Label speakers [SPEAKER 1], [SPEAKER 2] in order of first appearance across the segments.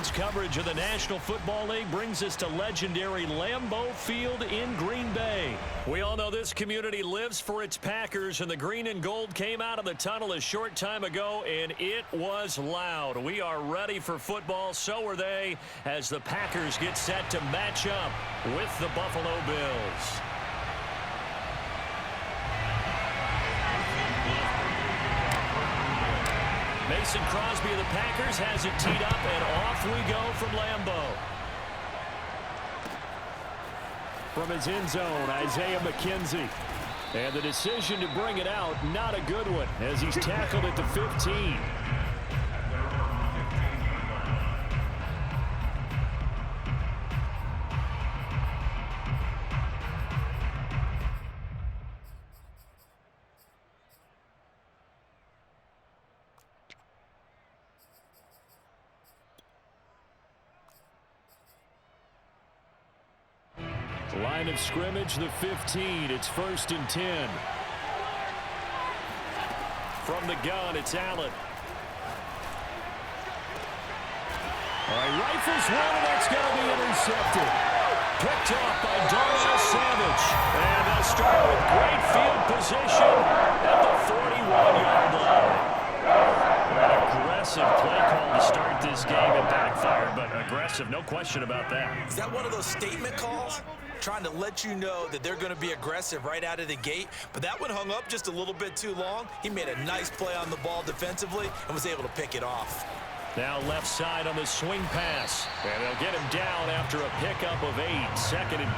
[SPEAKER 1] Sports coverage of the National Football League brings us to legendary Lambeau Field in Green Bay. We all know this community lives for its Packers, and the green and gold came out of the tunnel a short time ago, and it was loud. We are ready for football, so are they, as the Packers get set to match up with the Buffalo Bills. Mason Crosby of the Packers has it teed up, and off we go from Lambeau. From his end zone, Isaiah McKenzie. And the decision to bring it out, not a good one, as he's tackled at the 15. Line of scrimmage, the 15. It's 1st and 10. From the gun, it's Allen. All right, rifles one, and that's going to be intercepted. Picked off by Darnell Savage. And they'll start with great field position at the 41-yard line. An aggressive play call to start this game. It backfired, but aggressive, no question about that.
[SPEAKER 2] Is that one of those statement calls? Trying to let you know that they're going to be aggressive right out of the gate, but that one hung up just a little bit too long. He made a nice play on the ball defensively and was able to pick it off.
[SPEAKER 1] Now left side on the swing pass, and they'll get him down after a pickup of 8, 2nd and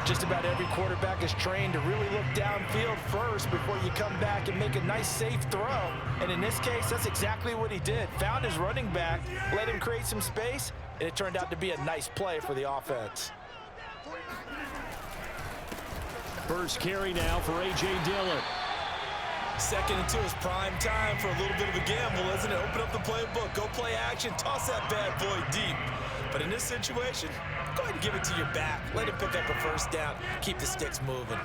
[SPEAKER 1] 2.
[SPEAKER 2] Just about every quarterback is trained to really look downfield first before you come back and make a nice, safe throw. And in this case, that's exactly what he did. Found his running back, let him create some space, and it turned out to be a nice play for the offense.
[SPEAKER 1] First carry now for A.J. Dillon.
[SPEAKER 2] 2nd and 2 is prime time for a little bit of a gamble, isn't it? Open up the playbook, go play action, toss that bad boy deep. But in this situation, go ahead and give it to your back. Let him pick up a first down. Keep the sticks moving.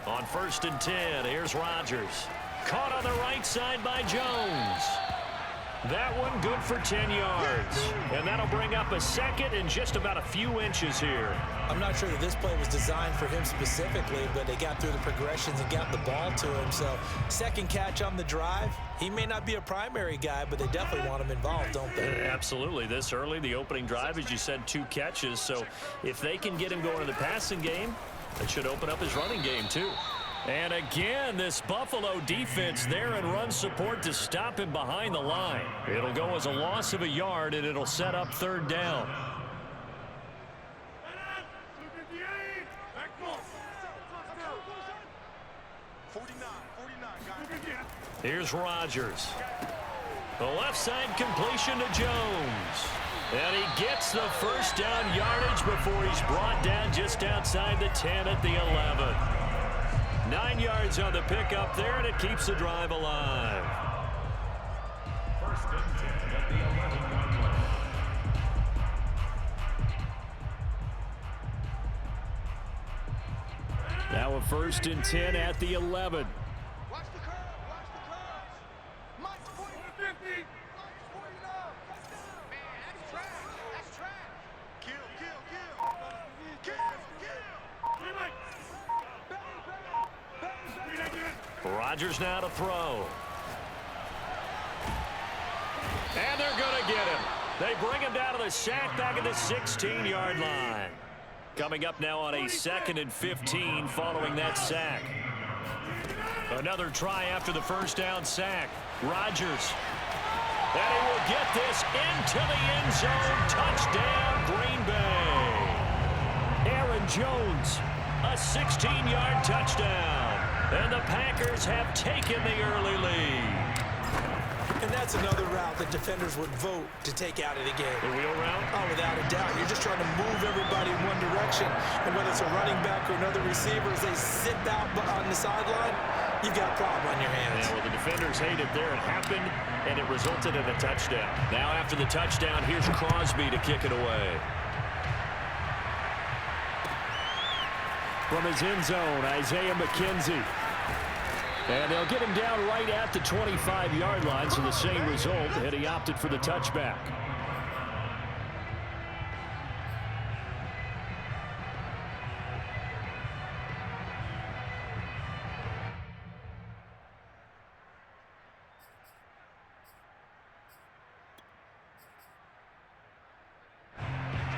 [SPEAKER 1] On 1st and 10, here's Rodgers. Caught on the right side by Jones. That one good for 10 yards. And that'll bring up a 2nd and just about a few inches here.
[SPEAKER 2] I'm not sure that this play was designed for him specifically, but they got through the progressions and got the ball to him. So 2nd catch on the drive. He may not be a primary guy, but they definitely want him involved, don't they?
[SPEAKER 1] Absolutely. This early, the opening drive, as you said, 2 catches. So if they can get him going in the passing game, it should open up his running game too. And again, this Buffalo defense there in run support to stop him behind the line. It'll go as a loss of a yard, and it'll set up 3rd down. Here's Rodgers. The left side completion to Jones. And he gets the first down yardage before he's brought down just outside the 10 at the 11. 9 yards on the pickup there, and it keeps the drive alive.
[SPEAKER 3] First and 10 at the 11-yard line.
[SPEAKER 1] Now a 1st and 10 at the 11.
[SPEAKER 4] Watch the curve. Watch the curve. Mike's pointing to 50. Mike's pointing up. Man, that's trash. That's trash. Kill.
[SPEAKER 1] Rodgers now to throw. And they're going to get him. They bring him down to the sack back at the 16-yard line. Coming up now on a 2nd and 15 following that sack. Another try after the first down sack. Rodgers. And he will get this into the end zone. Touchdown, Green Bay. Aaron Jones, a 16-yard touchdown. And the Packers have taken the early lead.
[SPEAKER 2] And that's another route that defenders would vote to take out of the game.
[SPEAKER 1] The wheel route?
[SPEAKER 2] Oh, without a doubt. You're just trying to move everybody in one direction. And whether it's a running back or another receiver, as they sit out on the sideline, you've got a problem on your hands.
[SPEAKER 1] Yeah, well, the defenders hate it there. It happened, and it resulted in a touchdown. Now after the touchdown, here's Crosby to kick it away. From his end zone, Isaiah McKenzie. And they'll get him down right at the 25-yard line, so the same result, and he opted for the touchback.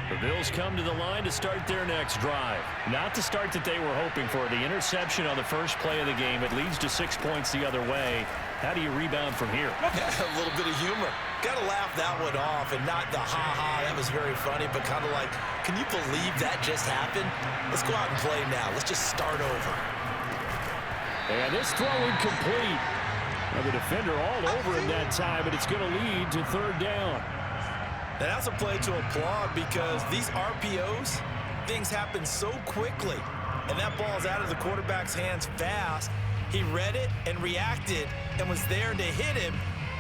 [SPEAKER 1] The Bills come to the line to start their next drive. Not the start that they were hoping for. The interception on the first play of the game. It leads to 6 points the other way. How do you rebound from here?
[SPEAKER 2] A little bit of humor. Got to laugh that one off, and not the ha-ha, that was very funny, but kind of like, can you believe that just happened? Let's go out and play now. Let's just start over.
[SPEAKER 1] And this throw incomplete. Well, the defender all over him that time, but it's going to lead to third down.
[SPEAKER 2] And that's a play to applaud because these RPOs, things happen so quickly. And that ball's out of the quarterback's hands fast. He read it and reacted and was there to hit him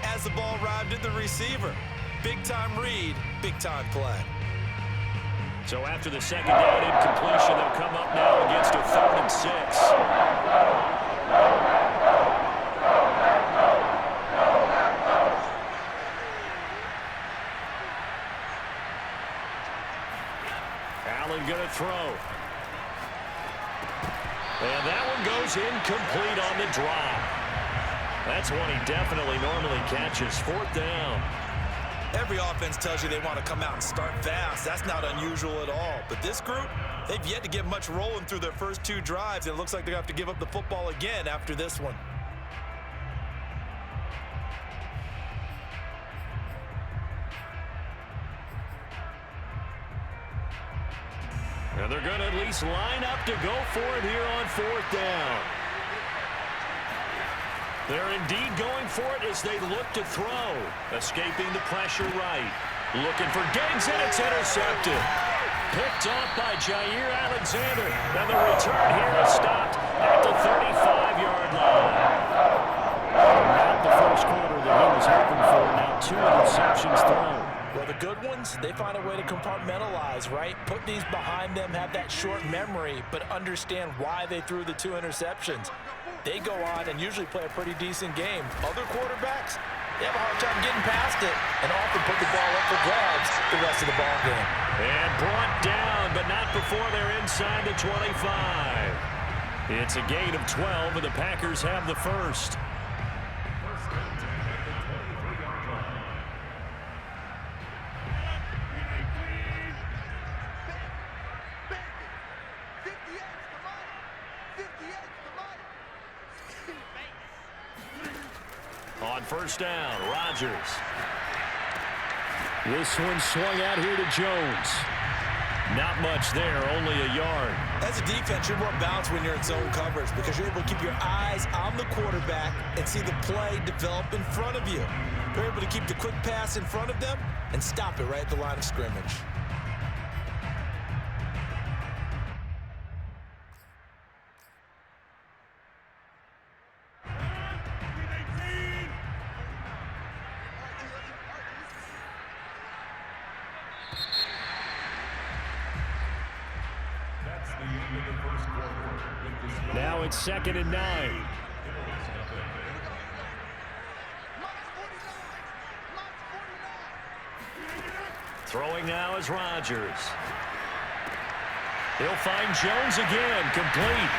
[SPEAKER 2] as the ball arrived at the receiver. Big-time read, big-time play.
[SPEAKER 1] So after the second down incompletion, they'll come up now against a 3rd and 6. Going to throw. And that one goes incomplete on the drop. That's one he definitely normally catches. 4th down.
[SPEAKER 2] Every offense tells you they want to come out and start fast. That's not unusual at all. But this group, they've yet to get much rolling through their first 2 drives. And it looks like they're going to have to give up the football again after this one.
[SPEAKER 1] And they're going to at least line up to go for it here on 4th down. They're indeed going for it as they look to throw. Escaping the pressure right. Looking for Diggs, and it's intercepted. Picked off by Jair Alexander. And the return here is stopped at the 35-yard line. Not the first quarter that he was hoping for. Now 2 interceptions thrown.
[SPEAKER 2] Well, the good ones, they find a way to compartmentalize, right? Put these behind them, have that short memory, but understand why they threw the 2 interceptions. They go on and usually play a pretty decent game. Other quarterbacks, they have a hard time getting past it and often put the ball up for grabs the rest of the ball game.
[SPEAKER 1] And brought down, but not before they're inside the 25. It's a gain of 12, and the Packers have the first. On 1st down, Rodgers. This one swung out here to Jones. Not much there, only a yard.
[SPEAKER 2] As a defense, you're more balanced when you're in zone coverage because you're able to keep your eyes on the quarterback and see the play develop in front of you. You're able to keep the quick pass in front of them and stop it right at the line of scrimmage.
[SPEAKER 1] Now it's 2nd and 9. Throwing now is Rodgers. He'll find Jones again, complete.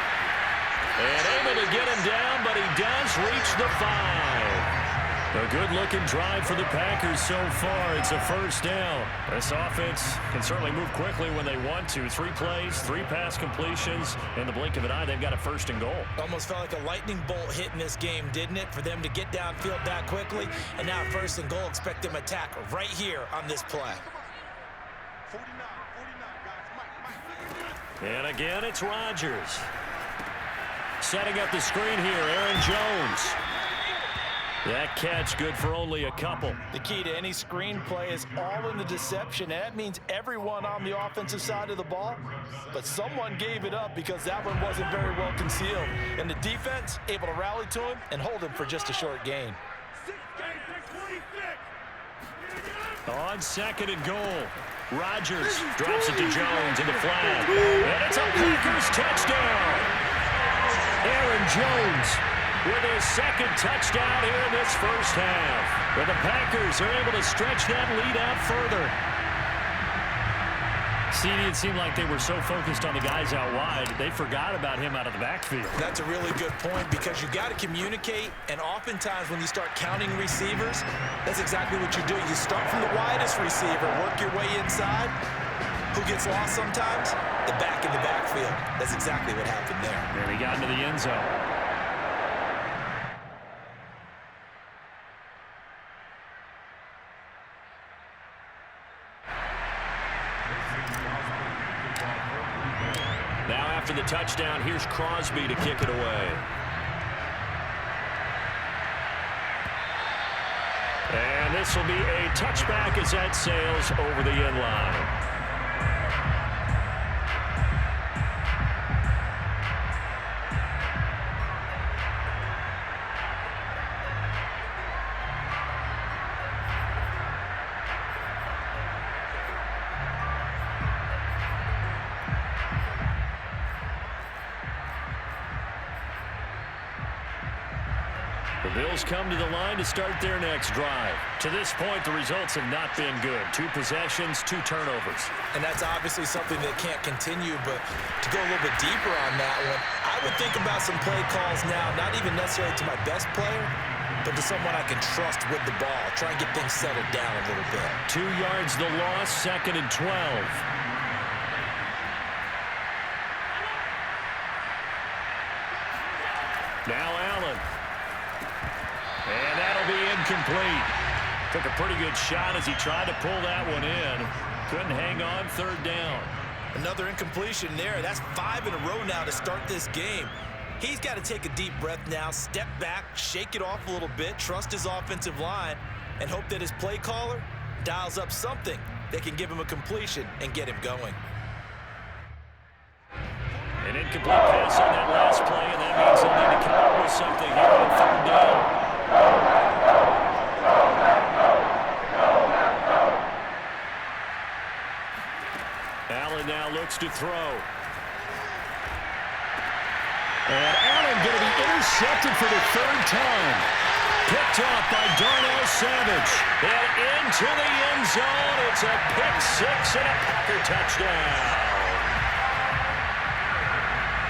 [SPEAKER 1] And able to get him down, but he does reach the 5. A good-looking drive for the Packers so far. It's a 1st down. This offense can certainly move quickly when they want to. 3 plays, 3 pass completions. In the blink of an eye, they've got a 1st and goal.
[SPEAKER 2] Almost felt like a lightning bolt hit in this game, didn't it? For them to get downfield that quickly. And now 1st and goal, expect them to attack right here on this play.
[SPEAKER 4] 49, guys. Mike.
[SPEAKER 1] And again, it's Rodgers. Setting up the screen here, Aaron Jones. That catch good for only a couple.
[SPEAKER 2] The key to any screen play is all in the deception, and that means everyone on the offensive side of the ball. But someone gave it up because that one wasn't very well concealed. And the defense able to rally to him and hold him for just a short gain.
[SPEAKER 1] On 2nd and goal, Rodgers drops it to Jones in the flat. And it's a Packers touchdown. Aaron Jones with his second touchdown here in this first half. But the Packers are able to stretch that lead out further. CD, it seemed like they were so focused on the guys out wide, they forgot about him out of the backfield.
[SPEAKER 2] That's a really good point because you got to communicate, and oftentimes when you start counting receivers, that's exactly what you do. You start from the widest receiver, work your way inside. Who gets lost sometimes? The back in the backfield. That's exactly what happened there.
[SPEAKER 1] And he got into the end zone. Now after the touchdown, here's Crosby to kick it away. And this will be a touchback as that sails over the end line. The Bills come to the line to start their next drive. To this point, the results have not been good. 2 possessions, 2 turnovers.
[SPEAKER 2] And that's obviously something that can't continue, but to go a little bit deeper on that one, I would think about some play calls now, not even necessarily to my best player, but to someone I can trust with the ball. Try and get things settled down a little bit.
[SPEAKER 1] 2 yards the loss, 2nd and 12. Now Allen. And that'll be incomplete. Took a pretty good shot as he tried to pull that one in. Couldn't hang on, 3rd down.
[SPEAKER 2] Another incompletion there. That's 5 in a row now to start this game. He's got to take a deep breath now, step back, shake it off a little bit, trust his offensive line, and hope that his play caller dials up something that can give him a completion and get him going.
[SPEAKER 1] An incomplete pass on that last play, and that means he'll need to come up with something here on 3rd down. Allen now looks to throw. And Allen going to be intercepted for the 3rd time. Picked off by Darnell Savage. And into the end zone. It's a pick 6 and a Packer touchdown.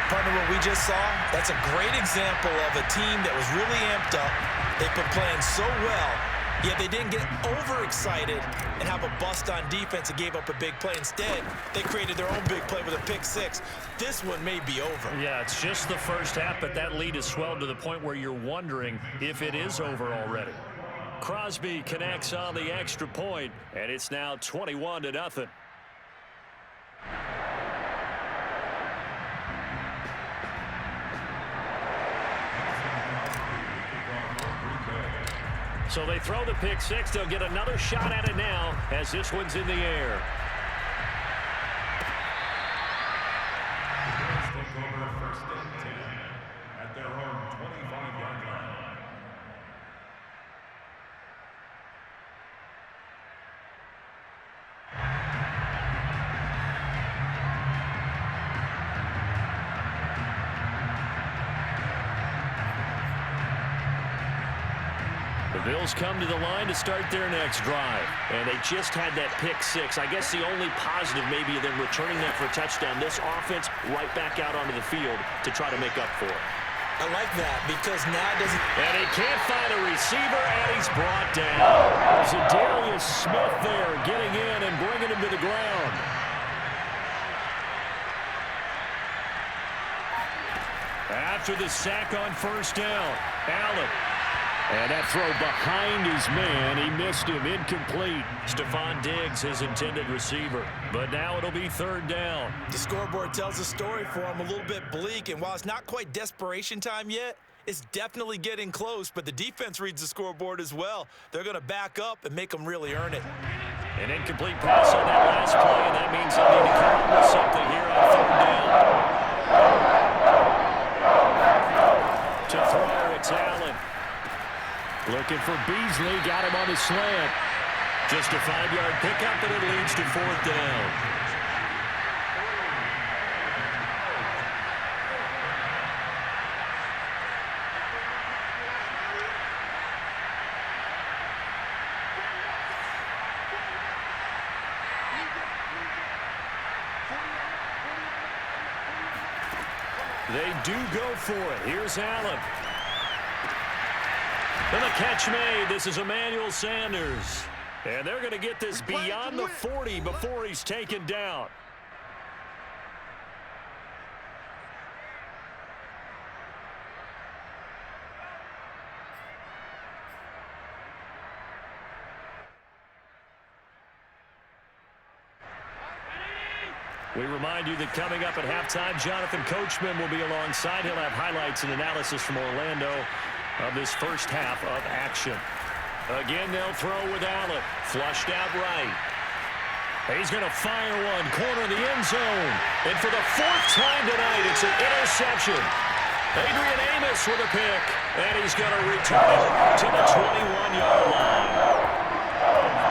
[SPEAKER 2] Partner, what we just saw, that's a great example of a team that was really amped up. They've been playing so well, yet they didn't get overexcited and have a bust on defense and gave up a big play. Instead, they created their own big play with a pick 6. This one may be over.
[SPEAKER 1] Yeah, it's just the first half, but that lead has swelled to the point where you're wondering if it is over already. Crosby connects on the extra point, and it's now 21-0. So they throw the pick 6. They'll get another shot at it now as this one's in the air.
[SPEAKER 3] Take over 1st and 10 at their own 25-yard line.
[SPEAKER 1] The Bills come to the line to start their next drive. And they just had that pick 6. I guess the only positive maybe of them returning that for a touchdown. This offense right back out onto the field to try to make up for it.
[SPEAKER 2] I like that because now it doesn't...
[SPEAKER 1] And he can't find a receiver, and he's brought down. Zadarius Smith there getting in and bringing him to the ground. After the sack on 1st down, Allen. And that throw behind his man, he missed him, incomplete. Stephon Diggs, his intended receiver. But now it'll be 3rd down.
[SPEAKER 2] The scoreboard tells a story for him, a little bit bleak, and while it's not quite desperation time yet, it's definitely getting close, but the defense reads the scoreboard as well. They're going to back up and make them really earn it.
[SPEAKER 1] An incomplete pass on that last play, and that means they'll need to come up with something here on 3rd down. To throw, it's Allen. Looking for Beasley, got him on his slant. Just a 5-yard pickup, and it leads to 4th down. They do go for it. Here's Allen. And the catch made. This is Emmanuel Sanders. And they're going to get this beyond the 40 before he's taken down. We remind you that coming up at halftime, Jonathan Coachman will be alongside. He'll have highlights and analysis from Orlando of this first half of action. Again, they'll throw with Allen. Flushed out right. He's going to fire one. Corner of the end zone. And for the fourth time tonight, it's an interception. Adrian Amos with a pick. And he's going to return it to the 21-yard line.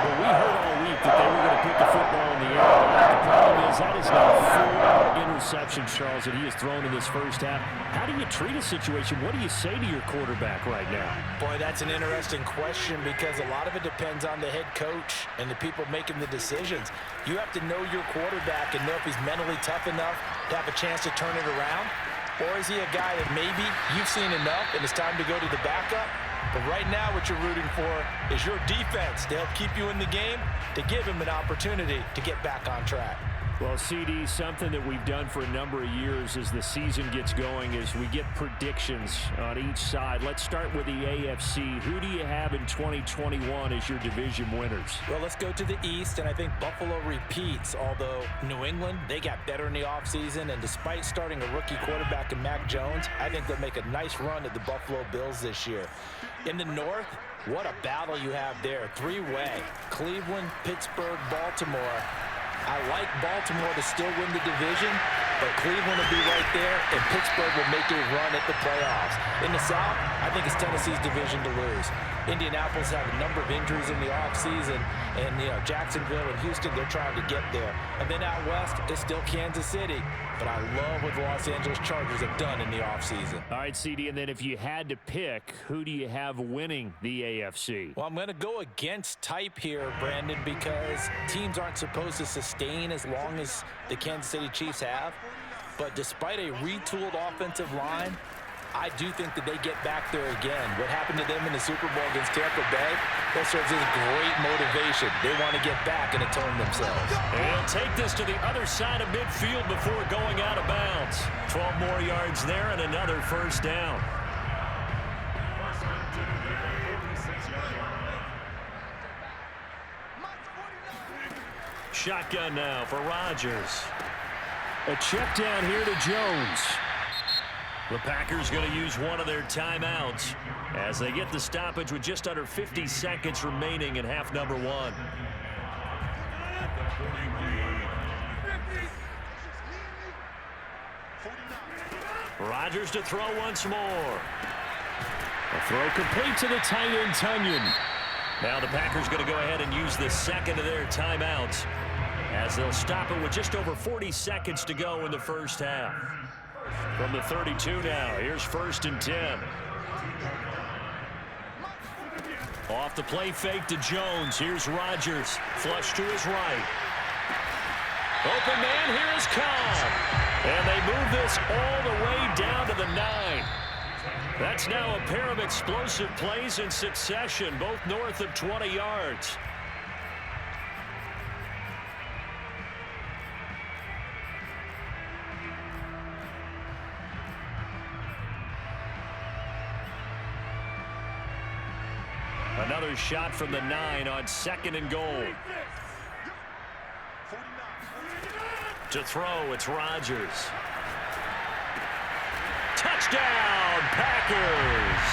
[SPEAKER 1] Well, we heard all week that they were going to put the football in the air. The problem is that is now 4 interceptions, Charles, that he has thrown in this first half. How do you treat a situation? What do you say to your quarterback right now?
[SPEAKER 2] Boy, that's an interesting question because a lot of it depends on the head coach and the people making the decisions. You have to know your quarterback and know if he's mentally tough enough to have a chance to turn it around. Or is he a guy that maybe you've seen enough and it's time to go to the backup? But right now what you're rooting for is your defense to help keep you in the game, to give him an opportunity to get back on track.
[SPEAKER 1] Well, CD, something that we've done for a number of years as the season gets going is we get predictions on each side. Let's start with the AFC. Who do you have in 2021 as your division winners?
[SPEAKER 2] Well, let's go to the East, and I think Buffalo repeats, although New England, they got better in the offseason, and despite starting a rookie quarterback in Mac Jones, I think they'll make a nice run at the Buffalo Bills this year. In the North, what a battle you have there. Three-way. Cleveland, Pittsburgh, Baltimore. I like Baltimore to still win the division, but Cleveland will be right there, and Pittsburgh will make a run at the playoffs. In the South, I think it's Tennessee's division to lose. Indianapolis had a number of injuries in the offseason, and Jacksonville and Houston, they're trying to get there. And then out west, it's still Kansas City. But I love what the Los Angeles Chargers have done in the offseason.
[SPEAKER 1] All right, CD, and then if you had to pick, who do you have winning the AFC?
[SPEAKER 2] Well, I'm going to go against type here, Brandon, because teams aren't supposed to sustain as long as the Kansas City Chiefs have. But despite a retooled offensive line, I do think that they get back there again. What happened to them in the Super Bowl against Tampa Bay, that serves as great motivation. They want to get back and atone themselves.
[SPEAKER 1] They'll take this to the other side of midfield before going out of bounds. 12 more yards there and another first down. Shotgun now for Rodgers. A check down here to Jones. The Packers going to use one of their timeouts as they get the stoppage with just under 50 seconds remaining in half number one. Rodgers to throw once more. A throw complete to the tight end, Tunyon. Now the Packers going to go ahead and use the second of their timeouts as they'll stop it with just over 40 seconds to go in the first half. From the 32 now, here's 1st and 10. Off the play fake to Jones. Here's Rodgers. Flush to his right. Open man, here is Cobb. And they move this all the way down to the 9. That's now a pair of explosive plays in succession, both north of 20 yards. Another shot from the 9 on 2nd and goal. To throw, it's Rodgers. Touchdown, Packers!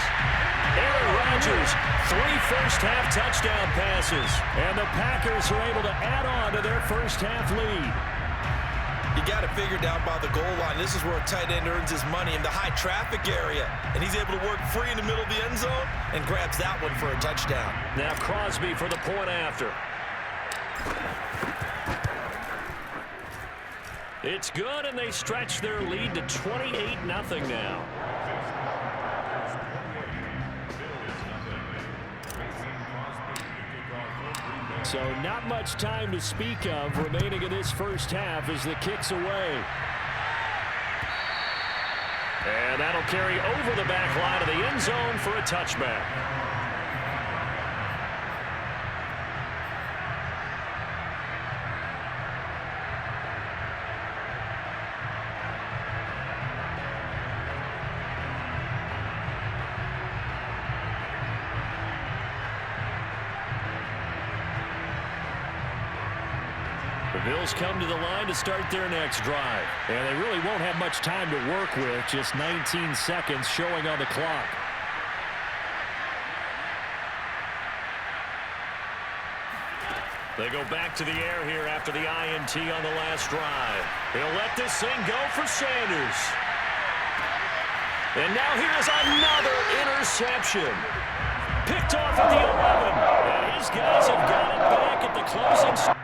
[SPEAKER 1] Aaron Rodgers, 3 first-half touchdown passes. And the Packers are able to add on to their first-half lead.
[SPEAKER 2] You got it figured out by the goal line. This is where a tight end earns his money in the high traffic area. And he's able to work free in the middle of the end zone and grabs that one for a touchdown.
[SPEAKER 1] Now Crosby for the point after. It's good, and they stretch their lead to 28-0 now. So not much time to speak of remaining in this first half as the kick's away. And that'll carry over the back line of the end zone for a touchback. The Bills come to the line to start their next drive. And they really won't have much time to work with. Just 19 seconds showing on the clock. They go back to the air here after the INT on the last drive. He'll let this thing go for Sanders. And now here's another interception. Picked off at the 11. And his guys have got it back at the closing.